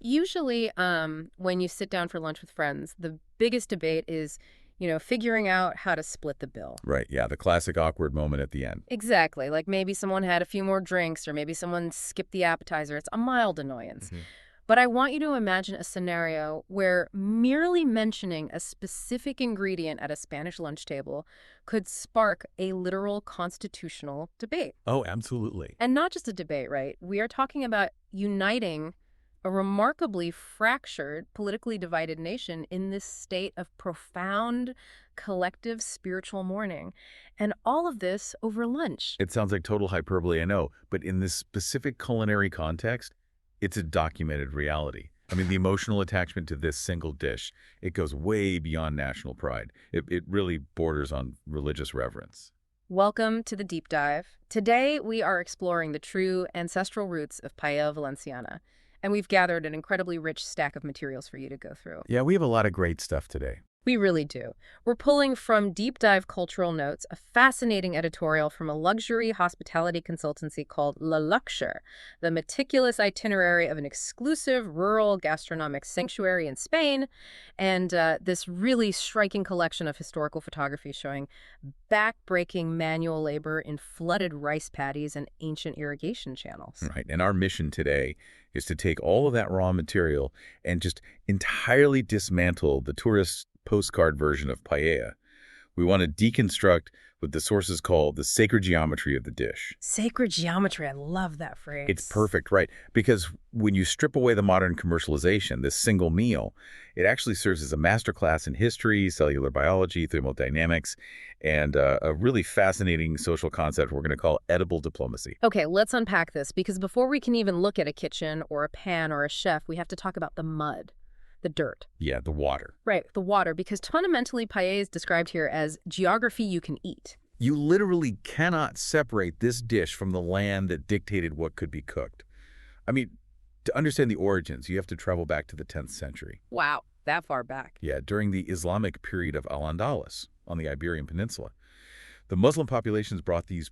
Usually, when you sit down for lunch with friends, the biggest debate is, figuring out how to split the bill. Right, yeah, the classic awkward moment at the end. Exactly. Like maybe someone had a few more drinks or maybe someone skipped the appetizer. It's a mild annoyance. But I want you to imagine a scenario where merely mentioning a specific ingredient at a Spanish lunch table could spark a literal constitutional debate. Oh, absolutely. And not just a debate, right? We are talking about uniting a remarkably fractured, politically divided nation in this state of profound collective spiritual mourning. And all of this over lunch. It sounds like total hyperbole, I know, but in this specific culinary context, it's a documented reality. I mean, the emotional attachment to this single dish, it goes way beyond national pride. It really borders on religious reverence. Welcome to the deep dive. Today, we are exploring the true ancestral roots of Paella Valenciana, and we've gathered an incredibly rich stack of materials for you to go through. Yeah, we have a lot of great stuff today. We really do. We're pulling from Deep Dive Cultural Notes, a fascinating editorial from a luxury hospitality consultancy called Luxure, the meticulous itinerary of an exclusive rural gastronomic sanctuary in Spain, and this really striking collection of historical photography showing back-breaking manual labor in flooded rice paddies and ancient irrigation channels. Right, and our mission today is to take all of that raw material and just entirely dismantle the tourist postcard version of paella. We want to deconstruct what the sources call the sacred geometry of the dish. Sacred geometry, I love that phrase. It's perfect, right? Because when you strip away the modern commercialization, this single meal, it actually serves as a masterclass in history, cellular biology, thermodynamics, and a really fascinating social concept we're going to call edible diplomacy. Okay, let's unpack this, because before we can even look at a kitchen or a pan or a chef, we have to talk about the mud. The dirt. Yeah, the water. Right, the water, because fundamentally paella is described here as geography you can eat. You literally cannot separate this dish from the land that dictated what could be cooked. I mean, to understand the origins, you have to travel back to the 10th century. Wow, that far back. Yeah, during the Islamic period of Al-Andalus on the Iberian Peninsula. The Muslim populations brought these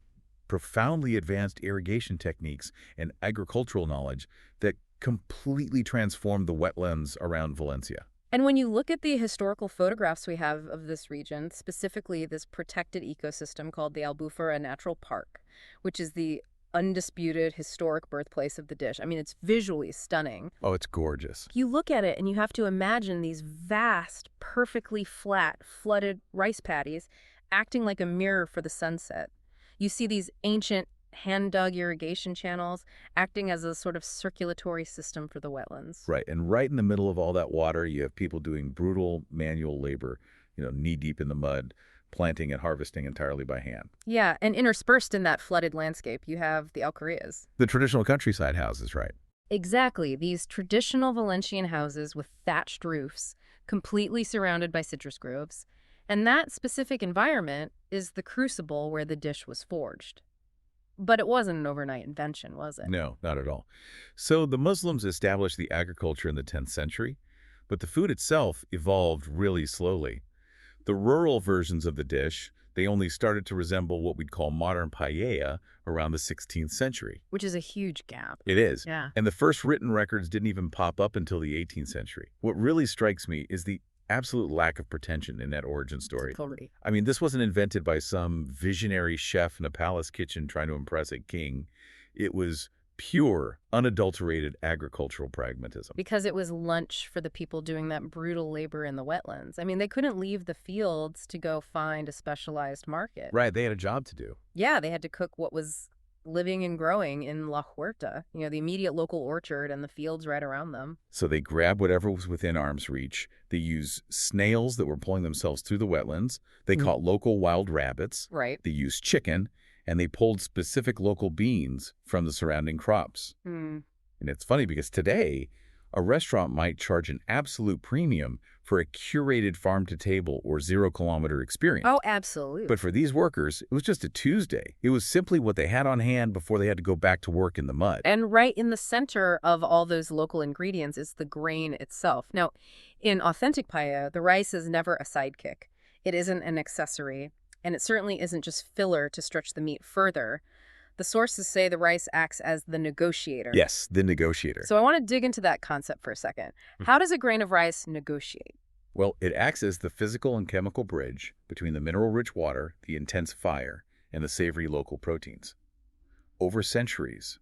profoundly advanced irrigation techniques and agricultural knowledge that completely transformed the wetlands around Valencia. And when you look at the historical photographs we have of this region, specifically this protected ecosystem called the Albufera Natural Park, which is the undisputed historic birthplace of the dish. I mean, it's visually stunning. Oh, it's gorgeous. You look at it and you have to imagine these vast, perfectly flat, flooded rice paddies acting like a mirror for the sunset. You see these ancient hand-dug irrigation channels acting as a sort of circulatory system for the wetlands. Right, and right in the middle of all that water, you have people doing brutal manual labor, knee-deep in the mud, planting and harvesting entirely by hand. Yeah, and interspersed in that flooded landscape, you have the alquerías. The traditional countryside houses, right? Exactly, these traditional Valencian houses with thatched roofs, completely surrounded by citrus groves. And that specific environment is the crucible where the dish was forged. But it wasn't an overnight invention, was it? No, not at all. So the Muslims established the agriculture in the 10th century, but the food itself evolved really slowly. The rural versions of the dish, they only started to resemble what we'd call modern paella around the 16th century. Which is a huge gap. It is. Yeah. And the first written records didn't even pop up until the 18th century. What really strikes me is the absolute lack of pretension in that origin story. Totally. I mean, this wasn't invented by some visionary chef in a palace kitchen trying to impress a king. It was pure, unadulterated agricultural pragmatism. Because it was lunch for the people doing that brutal labor in the wetlands. I mean, they couldn't leave the fields to go find a specialized market. Right, they had a job to do. Yeah, they had to cook what was living and growing in La Huerta, the immediate local orchard and the fields right around them. So they grabbed whatever was within arm's reach. They used snails that were pulling themselves through the wetlands. They caught local wild rabbits. Right. They used chicken, and they pulled specific local beans from the surrounding crops. And it's funny because today, a restaurant might charge an absolute premium for a curated farm-to-table or zero-kilometer experience. Oh, absolutely. But for these workers, it was just a Tuesday. It was simply what they had on hand before they had to go back to work in the mud. And right in the center of all those local ingredients is the grain itself. Now, in authentic paella, the rice is never a sidekick. It isn't an accessory, and it certainly isn't just filler to stretch the meat further. The sources say the rice acts as the negotiator. Yes, the negotiator. So I want to dig into that concept for a second. How does a grain of rice negotiate? Well, it acts as the physical and chemical bridge between the mineral-rich water, the intense fire, and the savory local proteins. Over centuries,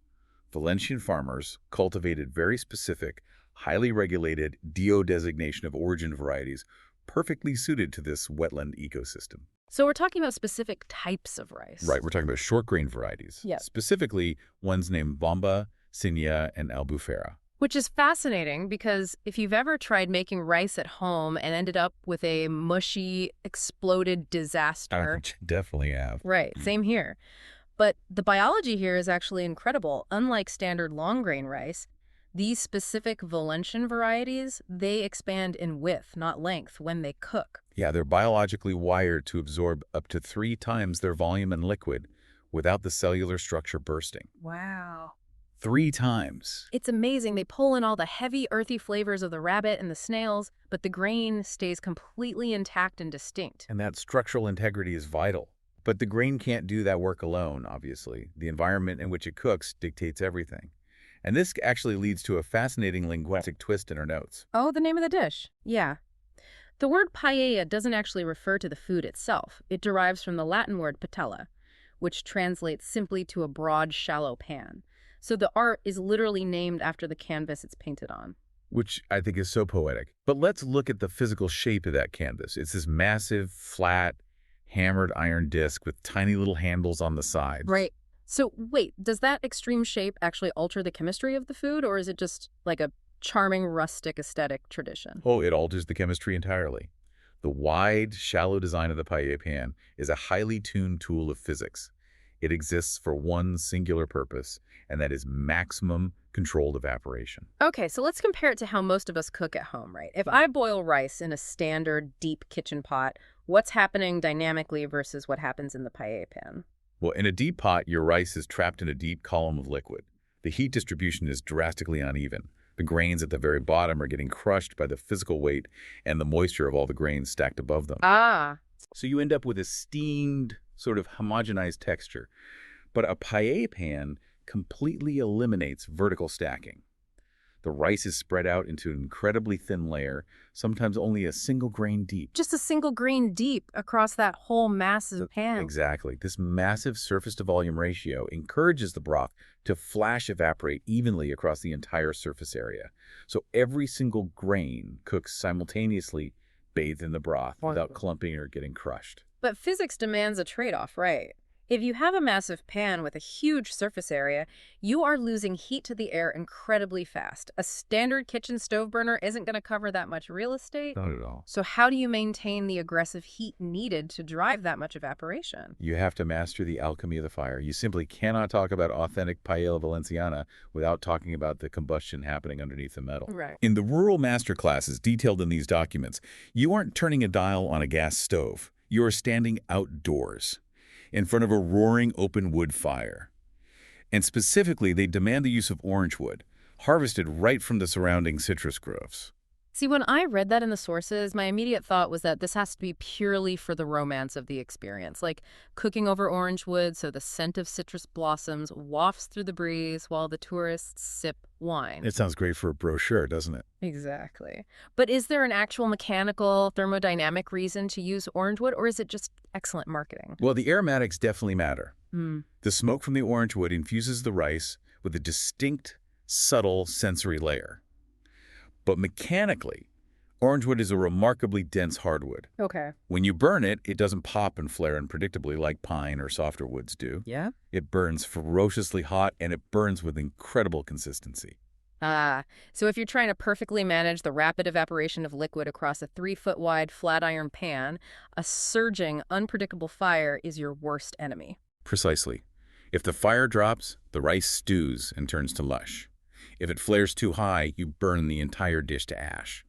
Valencian farmers cultivated very specific, highly regulated designation of origin varieties perfectly suited to this wetland ecosystem. So we're talking about specific types of rice. Right, we're talking about short grain varieties. Yep. Specifically, ones named Bomba, Sinia, and Albufera. Which is fascinating because if you've ever tried making rice at home and ended up with a mushy, exploded disaster. Definitely have. Right, same here. But the biology here is actually incredible. Unlike standard long grain rice, these specific Valencian varieties, they expand in width, not length, when they cook. Yeah, they're biologically wired to absorb up to 3 times their volume in liquid without the cellular structure bursting. Wow. 3 times. It's amazing. They pull in all the heavy, earthy flavors of the rabbit and the snails, but the grain stays completely intact and distinct. And that structural integrity is vital. But the grain can't do that work alone, obviously. The environment in which it cooks dictates everything. And this actually leads to a fascinating linguistic twist in our notes. Oh, the name of the dish. Yeah. The word paella doesn't actually refer to the food itself. It derives from the Latin word patella, which translates simply to a broad, shallow pan. So the art is literally named after the canvas it's painted on. Which I think is so poetic. But let's look at the physical shape of that canvas. It's this massive, flat, hammered iron disc with tiny little handles on the sides. Right. So wait, does that extreme shape actually alter the chemistry of the food, or is it just like a charming rustic aesthetic tradition? Oh, it alters the chemistry entirely. The wide, shallow design of the paella pan is a highly tuned tool of physics. It exists for one singular purpose, and that is maximum controlled evaporation. Okay, so let's compare it to how most of us cook at home, right? If I boil rice in a standard deep kitchen pot, what's happening dynamically versus what happens in the paella pan? Well, in a deep pot, your rice is trapped in a deep column of liquid. The heat distribution is drastically uneven. The grains at the very bottom are getting crushed by the physical weight and the moisture of all the grains stacked above them. Ah. So you end up with a steamed, sort of homogenized texture. But a paella pan completely eliminates vertical stacking. The rice is spread out into an incredibly thin layer, sometimes only a single grain deep. Just a single grain deep across that whole massive pan. Exactly. This massive surface-to-volume ratio encourages the broth to flash evaporate evenly across the entire surface area. So every single grain cooks simultaneously bathed in the broth without clumping or getting crushed. But physics demands a trade-off, right? If you have a massive pan with a huge surface area, you are losing heat to the air incredibly fast. A standard kitchen stove burner isn't going to cover that much real estate. Not at all. So how do you maintain the aggressive heat needed to drive that much evaporation? You have to master the alchemy of the fire. You simply cannot talk about authentic Paella Valenciana without talking about the combustion happening underneath the metal. Right. In the rural masterclasses detailed in these documents, you aren't turning a dial on a gas stove. You are standing outdoors, in front of a roaring open wood fire. And specifically, they demand the use of orange wood, harvested right from the surrounding citrus groves. See, when I read that in the sources, my immediate thought was that this has to be purely for the romance of the experience, like cooking over orange wood so the scent of citrus blossoms wafts through the breeze while the tourists sip wine. It sounds great for a brochure, doesn't it? Exactly. But is there an actual mechanical, thermodynamic reason to use orange wood, or is it just excellent marketing? Well, the aromatics definitely matter. The smoke from the orange wood infuses the rice with a distinct, subtle sensory layer. But mechanically, orange wood is a remarkably dense hardwood. Okay. When you burn it, it doesn't pop and flare unpredictably like pine or softer woods do. Yeah? It burns ferociously hot, and it burns with incredible consistency. Ah, so if you're trying to perfectly manage the rapid evaporation of liquid across a 3-foot-wide flat iron pan, a surging, unpredictable fire is your worst enemy. Precisely. If the fire drops, the rice stews and turns to lush. If it flares too high, you burn the entire dish to ash.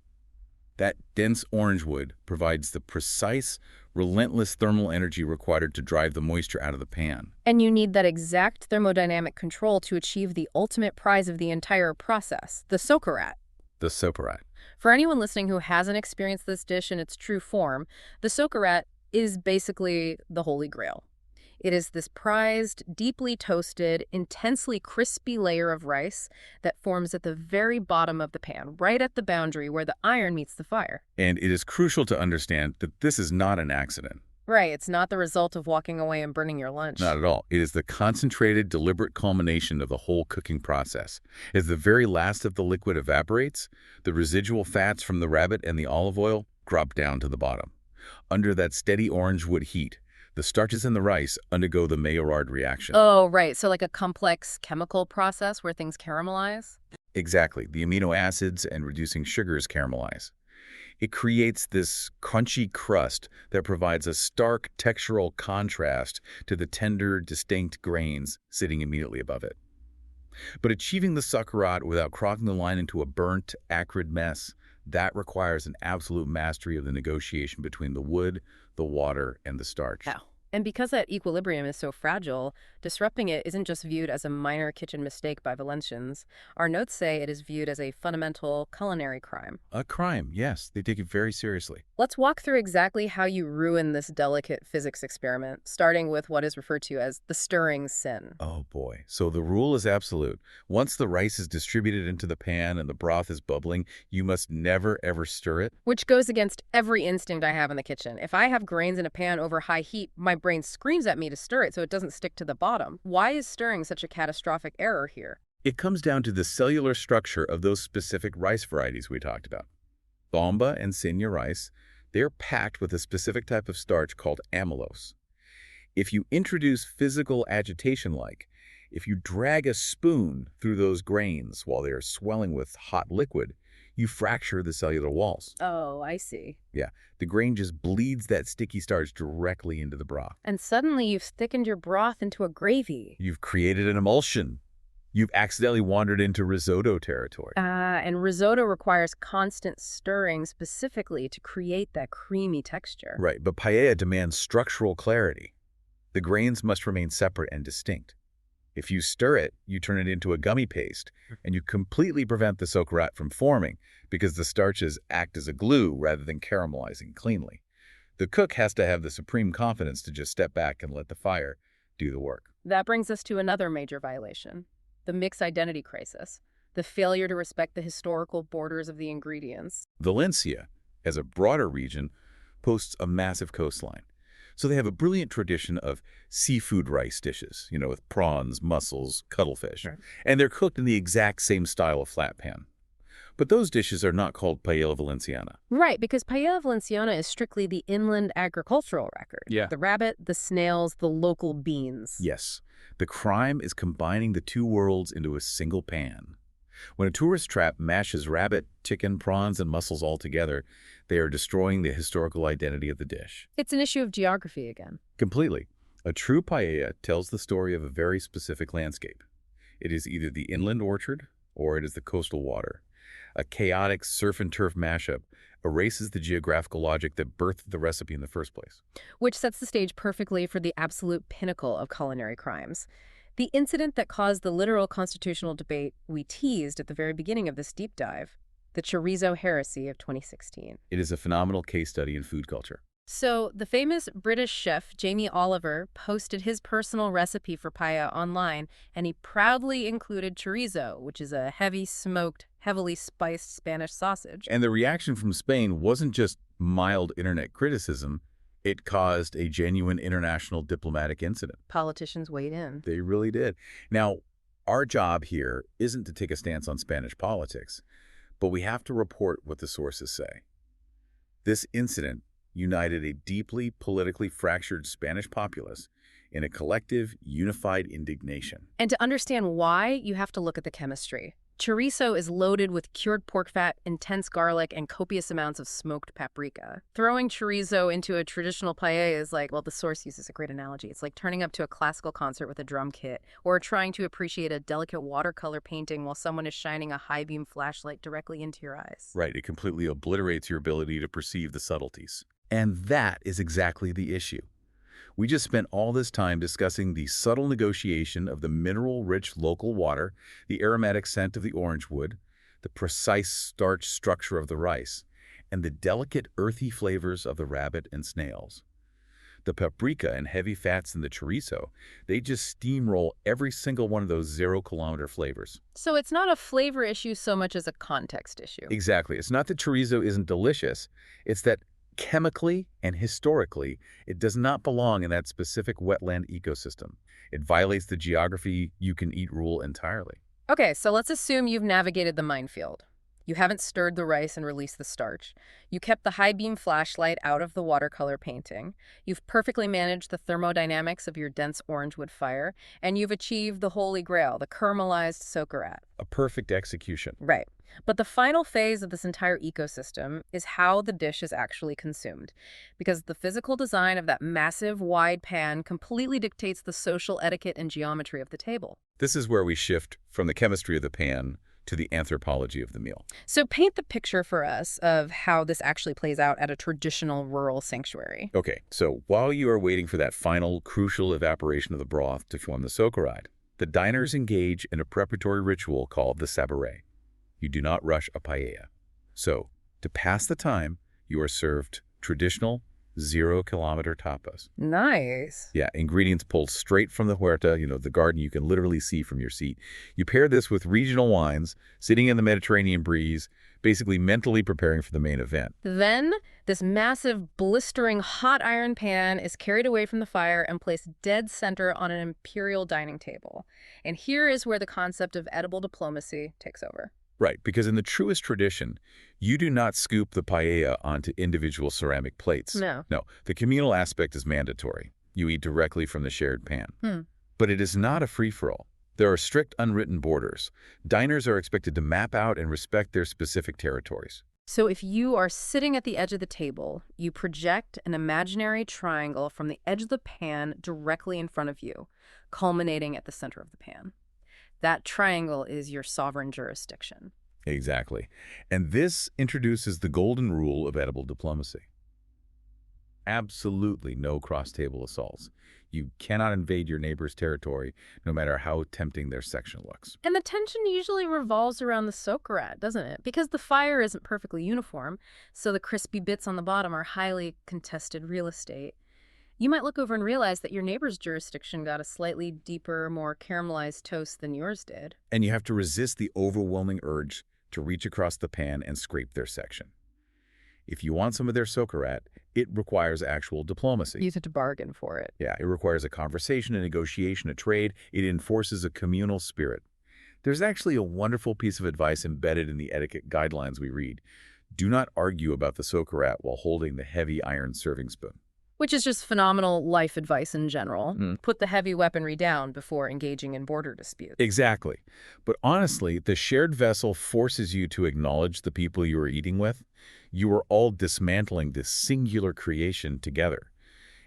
That dense orange wood provides the precise, relentless thermal energy required to drive the moisture out of the pan. And you need that exact thermodynamic control to achieve the ultimate prize of the entire process, the Socarrat. The Socarrat. For anyone listening who hasn't experienced this dish in its true form, the Socarrat is basically the Holy Grail. It is this prized, deeply toasted, intensely crispy layer of rice that forms at the very bottom of the pan, right at the boundary where the iron meets the fire. And it is crucial to understand that this is not an accident. Right, it's not the result of walking away and burning your lunch. Not at all. It is the concentrated, deliberate culmination of the whole cooking process. As the very last of the liquid evaporates, the residual fats from the rabbit and the olive oil drop down to the bottom. Under that steady orange wood heat, the starches in the rice undergo the Maillard reaction. Oh, right, so like a complex chemical process where things caramelize? Exactly. The amino acids and reducing sugars caramelize. It creates this crunchy crust that provides a stark textural contrast to the tender, distinct grains sitting immediately above it. But achieving the Socarrat without crossing the line into a burnt, acrid mess, that requires an absolute mastery of the negotiation between the wood, the water, and the starch. Yeah. And because that equilibrium is so fragile, disrupting it isn't just viewed as a minor kitchen mistake by Valencians. Our notes say it is viewed as a fundamental culinary crime. A crime, yes. They take it very seriously. Let's walk through exactly how you ruin this delicate physics experiment, starting with what is referred to as the stirring sin. Oh boy. So the rule is absolute. Once the rice is distributed into the pan and the broth is bubbling, you must never ever stir it. Which goes against every instinct I have in the kitchen. If I have grains in a pan over high heat, my brain screams at me to stir it so it doesn't stick to the bottom. Why is stirring such a catastrophic error here? It comes down to the cellular structure of those specific rice varieties we talked about. Bomba and Senya rice, they're packed with a specific type of starch called amylose. If you introduce physical agitation if you drag a spoon through those grains while they are swelling with hot liquid, you fracture the cellular walls. Oh, I see. Yeah, the grain just bleeds that sticky starch directly into the broth. And suddenly you've thickened your broth into a gravy. You've created an emulsion. You've accidentally wandered into risotto territory. And risotto requires constant stirring specifically to create that creamy texture. Right, but paella demands structural clarity. The grains must remain separate and distinct. If you stir it, you turn it into a gummy paste, and you completely prevent the Socarrat from forming because the starches act as a glue rather than caramelizing cleanly. The cook has to have the supreme confidence to just step back and let the fire do the work. That brings us to another major violation, the mixed identity crisis, the failure to respect the historical borders of the ingredients. Valencia, as a broader region, boasts a massive coastline. So they have a brilliant tradition of seafood rice dishes, with prawns, mussels, cuttlefish. Right. And they're cooked in the exact same style of flat pan. But those dishes are not called Paella Valenciana. Right, because Paella Valenciana is strictly the inland agricultural record. Yeah. The rabbit, the snails, the local beans. Yes. The crime is combining the two worlds into a single pan. When a tourist trap mashes rabbit, chicken, prawns, and mussels all together, they are destroying the historical identity of the dish. It's an issue of geography again. Completely. A true paella tells the story of a very specific landscape. It is either the inland orchard or it is the coastal water. A chaotic surf and turf mashup erases the geographical logic that birthed the recipe in the first place. Which sets the stage perfectly for the absolute pinnacle of culinary crimes. The incident that caused the literal constitutional debate we teased at the very beginning of this deep dive, the Chorizo Heresy of 2016. It is a phenomenal case study in food culture. So, the famous British chef Jamie Oliver posted his personal recipe for paella online, and he proudly included chorizo, which is a heavy smoked, heavily spiced Spanish sausage. And the reaction from Spain wasn't just mild internet criticism. It caused a genuine international diplomatic incident. Politicians weighed in. They really did. Now, our job here isn't to take a stance on Spanish politics, but we have to report what the sources say. This incident united a deeply politically fractured Spanish populace in a collective, unified indignation. And to understand why, you have to look at the chemistry. Chorizo is loaded with cured pork fat, intense garlic, and copious amounts of smoked paprika. Throwing chorizo into a traditional paella is like, well, the source uses a great analogy. It's like turning up to a classical concert with a drum kit, or trying to appreciate a delicate watercolor painting while someone is shining a high-beam flashlight directly into your eyes. Right, it completely obliterates your ability to perceive the subtleties. And that is exactly the issue. We just spent all this time discussing the subtle negotiation of the mineral-rich local water, the aromatic scent of the orange wood, the precise starch structure of the rice, and the delicate earthy flavors of the rabbit and snails. The paprika and heavy fats in the chorizo, they just steamroll every single one of those 0-kilometer flavors. So it's not a flavor issue so much as a context issue. Exactly. It's not that chorizo isn't delicious. It's that chemically and historically, it does not belong in that specific wetland ecosystem. It violates the geography you can eat rule entirely. Okay, so let's assume you've navigated the minefield. You haven't stirred the rice and released the starch. You kept the high-beam flashlight out of the watercolor painting. You've perfectly managed the thermodynamics of your dense orange wood fire. And you've achieved the holy grail, the caramelized Socarrat. A perfect execution. Right. But the final phase of this entire ecosystem is how the dish is actually consumed. Because the physical design of that massive, wide pan completely dictates the social etiquette and geometry of the table. This is where we shift from the chemistry of the pan to the anthropology of the meal. So paint the picture for us of how this actually plays out at a traditional rural sanctuary. Okay, so while you are waiting for that final, crucial evaporation of the broth to form the socarrat, the diners engage in a preparatory ritual called the saboret. You do not rush a paella. So, to pass the time, you are served traditional 0-kilometer tapas. Nice. Yeah, ingredients pulled straight from the Huerta, the garden you can literally see from your seat. You pair this with regional wines, sitting in the Mediterranean breeze, basically mentally preparing for the main event. Then, this massive, blistering hot iron pan is carried away from the fire and placed dead center on an imperial dining table. And here is where the concept of edible diplomacy takes over. Right, because in the truest tradition, you do not scoop the paella onto individual ceramic plates. No. No, the communal aspect is mandatory. You eat directly from the shared pan. But it is not a free-for-all. There are strict unwritten borders. Diners are expected to map out and respect their specific territories. So if you are sitting at the edge of the table, you project an imaginary triangle from the edge of the pan directly in front of you, culminating at the center of the pan. That triangle is your sovereign jurisdiction. Exactly. And this introduces the golden rule of edible diplomacy. Absolutely no cross-table assaults. You cannot invade your neighbor's territory, no matter how tempting their section looks. And the tension usually revolves around the Socarrat, doesn't it? Because the fire isn't perfectly uniform, so the crispy bits on the bottom are highly contested real estate. You might look over and realize that your neighbor's jurisdiction got a slightly deeper, more caramelized toast than yours did. And you have to resist the overwhelming urge to reach across the pan and scrape their section. If you want some of their socarrat, it requires actual diplomacy. You have to bargain for it. Yeah, it requires a conversation, a negotiation, a trade. It enforces a communal spirit. There's actually a wonderful piece of advice embedded in the etiquette guidelines we read. Do not argue about the socarrat while holding the heavy iron serving spoon. Which is just phenomenal life advice in general. Put the heavy weaponry down before engaging in border disputes. Exactly. But honestly, the shared vessel forces you to acknowledge the people you are eating with. You are all dismantling this singular creation together.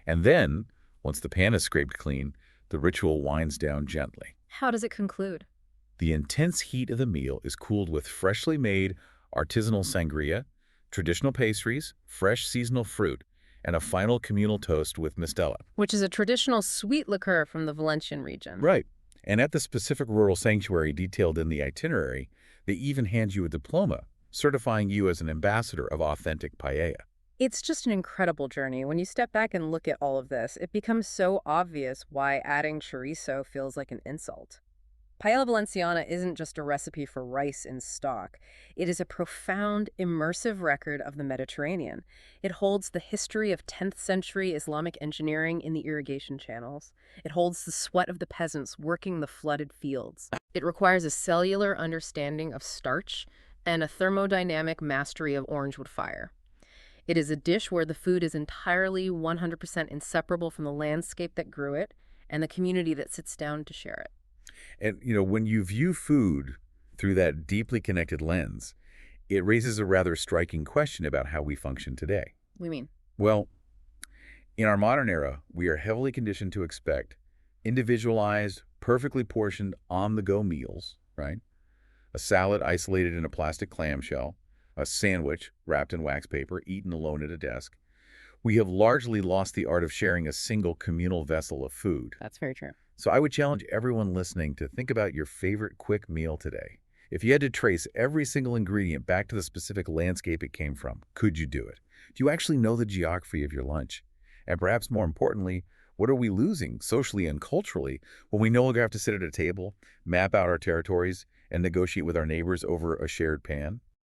And then, once the pan is scraped clean, the ritual winds down gently. How does it conclude? The intense heat of the meal is cooled with freshly made artisanal sangria, traditional pastries, fresh seasonal fruit, and a final communal toast with mistela. Which is a traditional sweet liqueur from the Valencian region. Right. And at the specific rural sanctuary detailed in the itinerary, they even hand you a diploma, certifying you as an ambassador of authentic paella. It's just an incredible journey. When you step back and look at all of this, it becomes so obvious why adding chorizo feels like an insult. Paella Valenciana isn't just a recipe for rice in stock. It is a profound, immersive record of the Mediterranean. It holds the history of 10th century Islamic engineering in the irrigation channels. It holds the sweat of the peasants working the flooded fields. It requires a cellular understanding of starch and a thermodynamic mastery of orangewood fire. It is a dish where the food is entirely 100% inseparable from the landscape that grew it and the community that sits down to share it. And, when you view food through that deeply connected lens, it raises a rather striking question about how we function today. What do you mean? Well, in our modern era, we are heavily conditioned to expect individualized, perfectly portioned, on-the-go meals, right? A salad isolated in a plastic clamshell, a sandwich wrapped in wax paper, eaten alone at a desk. We have largely lost the art of sharing a single communal vessel of food. That's very true. So I would challenge everyone listening to think about your favorite quick meal today. If you had to trace every single ingredient back to the specific landscape it came from, could you do it? Do you actually know the geography of your lunch? And perhaps more importantly, what are we losing socially and culturally when we no longer have to sit at a table, map out our territories, and negotiate with our neighbors over a shared pan?